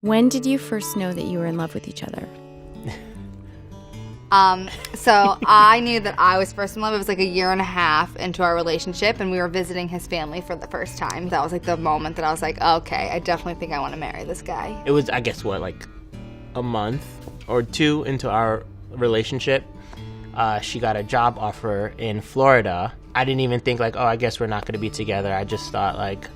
When did you first know that you were in love with each other? So I knew that I was first in love. It was like a year and a half into our relationship, and we were visiting his family for the first time. That was like the moment that I was like, okay, I definitely think I want to marry this guy. It was, I guess, like a month or two into our relationship. She got a job offer in Florida. I didn't even think like, oh, I guess we're not going to be together. I just thought like,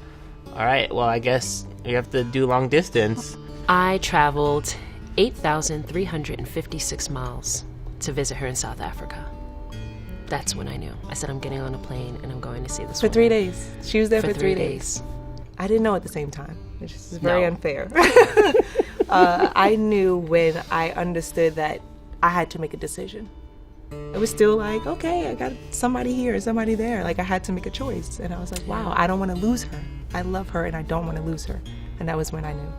all right, well, I guess we have to do long distance. I traveled 8,356 miles to visit her in South Africa. That's when I knew. I said, I'm getting on a plane and I'm going to see this For woman. 3 days. She was there for 3 days. I didn't know at the same time, which is very No. unfair. I knew when I understood that I had to make a decision. It was still like, okay, I got somebody here, somebody there. Like I had to make a choice. And I was like, wow, I don't want to lose her. I love her and I don't want to lose her. And that was when I knew.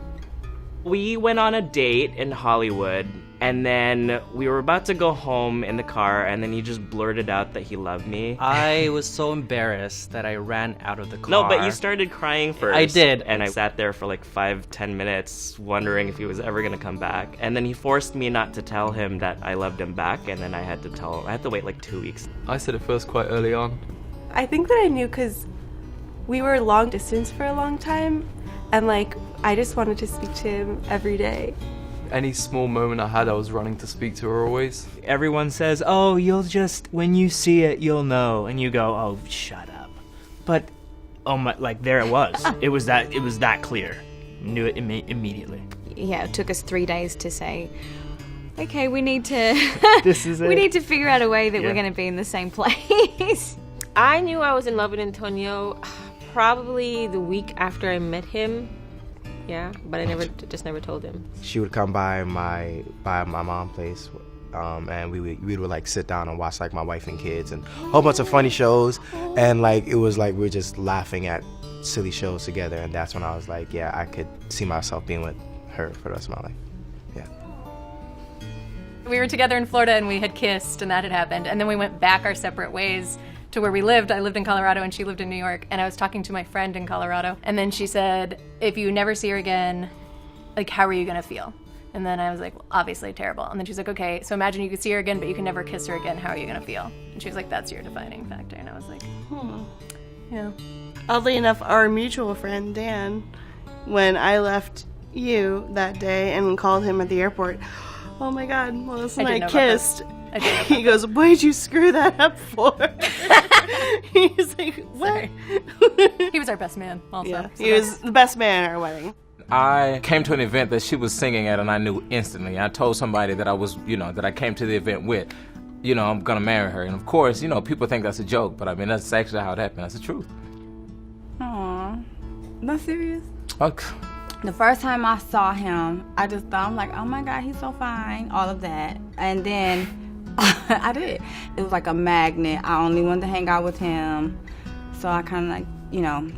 We went on a date in Hollywood, and then we were about to go home in the car, and then he just blurted out that he loved me. I was so embarrassed that I ran out of the car. No, but you started crying first. I did. And I sat there for like 5-10 minutes wondering if he was ever gonna come back. And then he forced me not to tell him that I loved him back, and then I had to wait like 2 weeks. I said it first quite early on. I think that I knew because we were long distance for a long time. And like, I just wanted to speak to him every day. Any small moment I had, I was running to speak to her always. Everyone says, oh, when you see it, you'll know. And you go, oh, shut up. But, oh my, like there it was. It was that clear. Knew it immediately. Yeah, it took us 3 days to say, okay, we need to This is it. we need to figure out a way that Yeah. we're going to be in the same place. I knew I was in love with Antonio probably the week after I met him. Yeah, but I just never told him. She would come by my mom's place, and we would like sit down and watch like My Wife and Kids and a whole bunch of funny shows, and like it was like we were just laughing at silly shows together, and that's when I was like, yeah, I could see myself being with her for the rest of my life. Yeah. We were together in Florida and we had kissed and that had happened, and then we went back our separate ways to where we lived. I lived in Colorado and she lived in New York, and I was talking to my friend in Colorado, and then she said, if you never see her again, like, how are you gonna feel? And then I was like, well, obviously terrible. And then she's like, okay, so imagine you could see her again, but you can never kiss her again. How are you gonna feel? And she was like, that's your defining factor. And I was like, yeah. Oddly enough, our mutual friend, Dan, when I left you that day and called him at the airport, oh my God, Melissa and I kissed. He goes, why'd you screw that up for? He's like, what? He was our best man also. Yeah, so he was the best man at our wedding. I came to an event that she was singing at, and I knew instantly. I told somebody that I was, that I came to the event with, I'm gonna marry her. And of course, people think that's a joke, but I mean, that's actually how it happened. That's the truth. Aw, not serious? Okay. The first time I saw him, I just thought, I'm like, oh my God, he's so fine, all of that. And then I did. It was like a magnet. I only wanted to hang out with him. So I kind of like,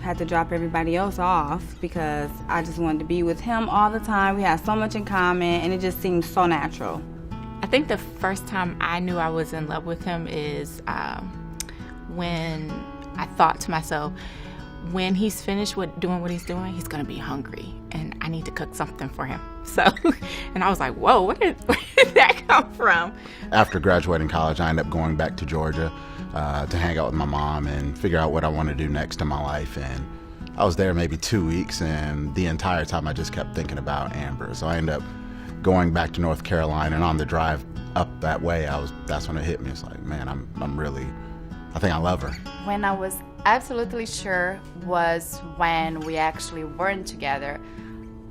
had to drop everybody else off because I just wanted to be with him all the time. We had so much in common and it just seemed so natural. I think the first time I knew I was in love with him is when I thought to myself, when he's finished doing what he's doing, he's going to be hungry and I need to cook something for him. So, and I was like, whoa, where did that come from? After graduating college, I ended up going back to Georgia to hang out with my mom and figure out what I want to do next in my life. And I was there maybe 2 weeks, and the entire time I just kept thinking about Amber. So I ended up going back to North Carolina, and on the drive up that way, that's when it hit me. It's like, man, I think I love her. When I was absolutely sure was when we actually weren't together.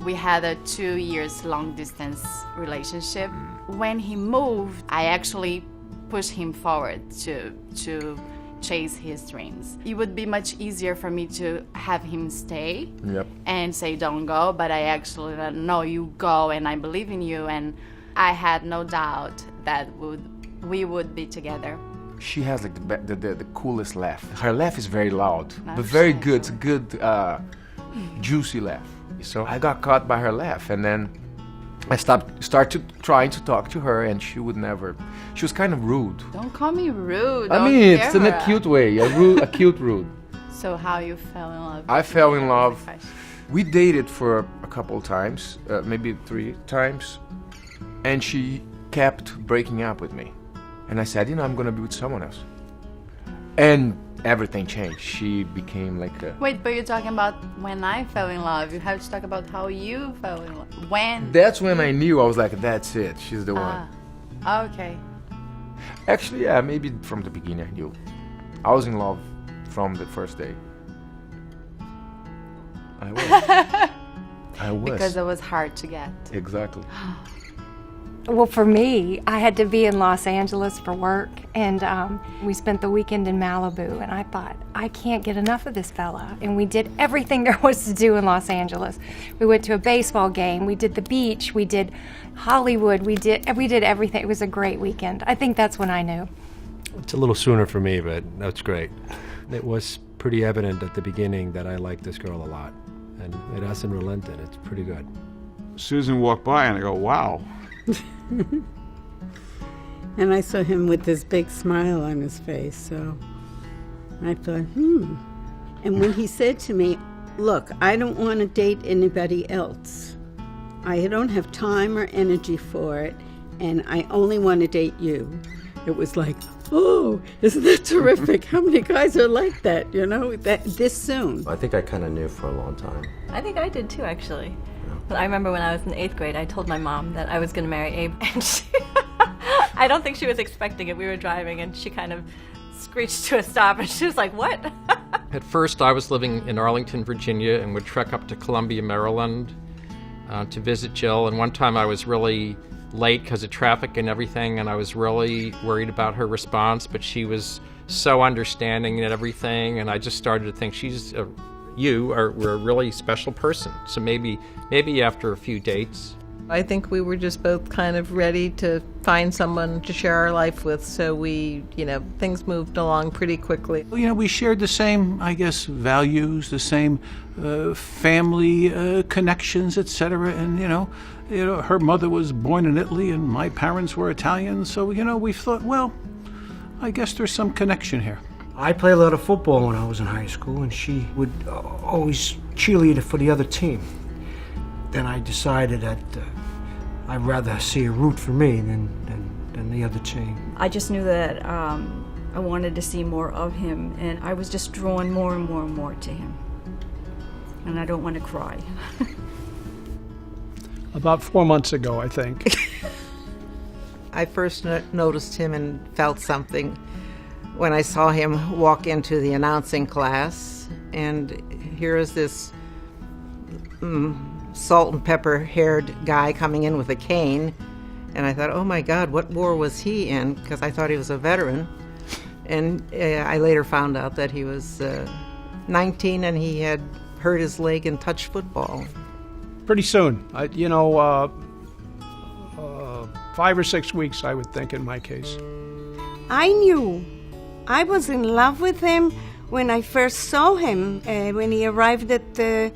We had a 2 years long distance relationship. When he moved, I actually pushed him forward to chase his dreams. It would be much easier for me to have him stay and say don't go, but I actually no, you go and I believe in you, and I had no doubt that we would be together. She has like the coolest laugh. Her laugh is very loud, but very good. It's a good, juicy laugh. So I got caught by her laugh, and then I started trying to talk to her, and she would never. She was kind of rude. Don't call me rude. I mean, it's in a cute way, a cute rude. So how you fell in love? I fell in love We dated for a couple times, maybe 3 times, and she kept breaking up with me. And I said, I'm gonna be with someone else. And everything changed. She became like a... Wait, but you're talking about when I fell in love. You have to talk about how you fell in love. When? That's when I knew. I was like, that's it. She's the one. Okay. Actually, yeah, maybe from the beginning I knew. I was in love from the first day. I was. I was. Because it was hard to get. Exactly. Well, for me, I had to be in Los Angeles for work, and we spent the weekend in Malibu, and I thought, I can't get enough of this fella. And we did everything there was to do in Los Angeles. We went to a baseball game, we did the beach, we did Hollywood, we did everything. It was a great weekend. I think that's when I knew. It's a little sooner for me, but that's great. It was pretty evident at the beginning that I liked this girl a lot, and it hasn't relented. It's pretty good. Susan walked by, and I go, wow. And I saw him with this big smile on his face, so I thought, And when he said to me, look, I don't want to date anybody else. I don't have time or energy for it, and I only want to date you. It was like, oh, isn't that terrific? How many guys are like that, that this soon? I think I kind of knew for a long time. I think I did too, actually. But I remember when I was in 8th grade, I told my mom that I was going to marry Abe, and I don't think she was expecting it. We were driving, and she kind of screeched to a stop, and she was like, what? At first, I was living in Arlington, Virginia, and would trek up to Columbia, Maryland to visit Jill. And one time I was really late because of traffic and everything, and I was really worried about her response, but she was so understanding and everything, and I just started to think we're a really special person. So maybe after a few dates. I think we were just both kind of ready to find someone to share our life with, so we, things moved along pretty quickly. We shared the same, I guess, values, the same family connections, etc. And, her mother was born in Italy and my parents were Italian, so, we thought, well, I guess there's some connection here. I played a lot of football when I was in high school, and she would always cheerlead for the other team. Then I decided that I'd rather see her root for me than the other team. I just knew that I wanted to see more of him, and I was just drawn more and more and more to him. And I don't want to cry. About 4 months ago, I think. I first noticed him and felt something when I saw him walk into the announcing class, and here is this salt and pepper haired guy coming in with a cane, and I thought, oh my God, what war was he in? Because I thought he was a veteran. And I later found out that he was 19 and he had hurt his leg in touch football. Pretty soon, 5 or 6 weeks, I would think, in my case. I knew I was in love with him when I first saw him, when he arrived at the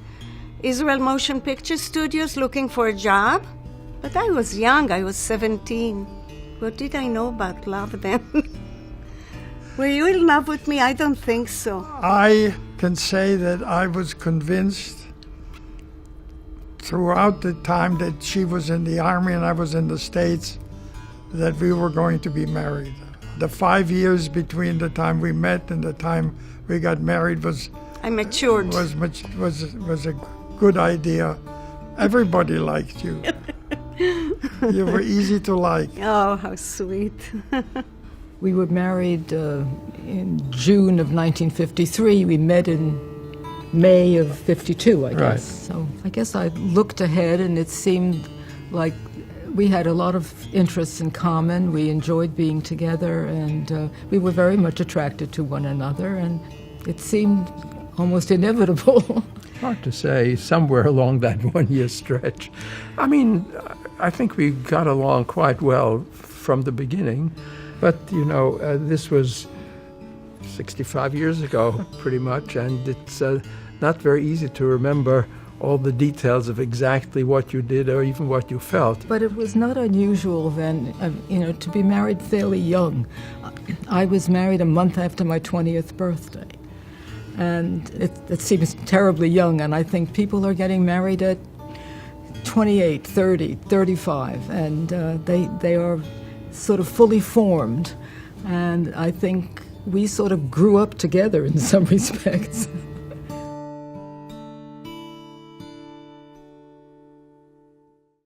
Israel Motion Picture Studios looking for a job. But I was young, I was 17. What did I know about love then? Were you in love with me? I don't think so. I can say that I was convinced throughout the time that she was in the Army and I was in the States that we were going to be married. The 5 years between the time we met and the time we got married was I matured. Was a good idea. Everybody liked you. You were easy to like. Oh, how sweet. We were married in June of 1953. We met in May of 52, I guess. Right. So I guess I looked ahead, and it seemed like we had a lot of interests in common. We enjoyed being together, and we were very much attracted to one another, and it seemed almost inevitable. Hard to say, somewhere along that 1 year stretch. I mean, I think we got along quite well from the beginning, but, this was 65 years ago, pretty much, and it's not very easy to remember all the details of exactly what you did or even what you felt. But it was not unusual then, to be married fairly young. I was married a month after my 20th birthday. And it seems terribly young, and I think people are getting married at 28, 30, 35, and they are sort of fully formed. And I think we sort of grew up together in some respects.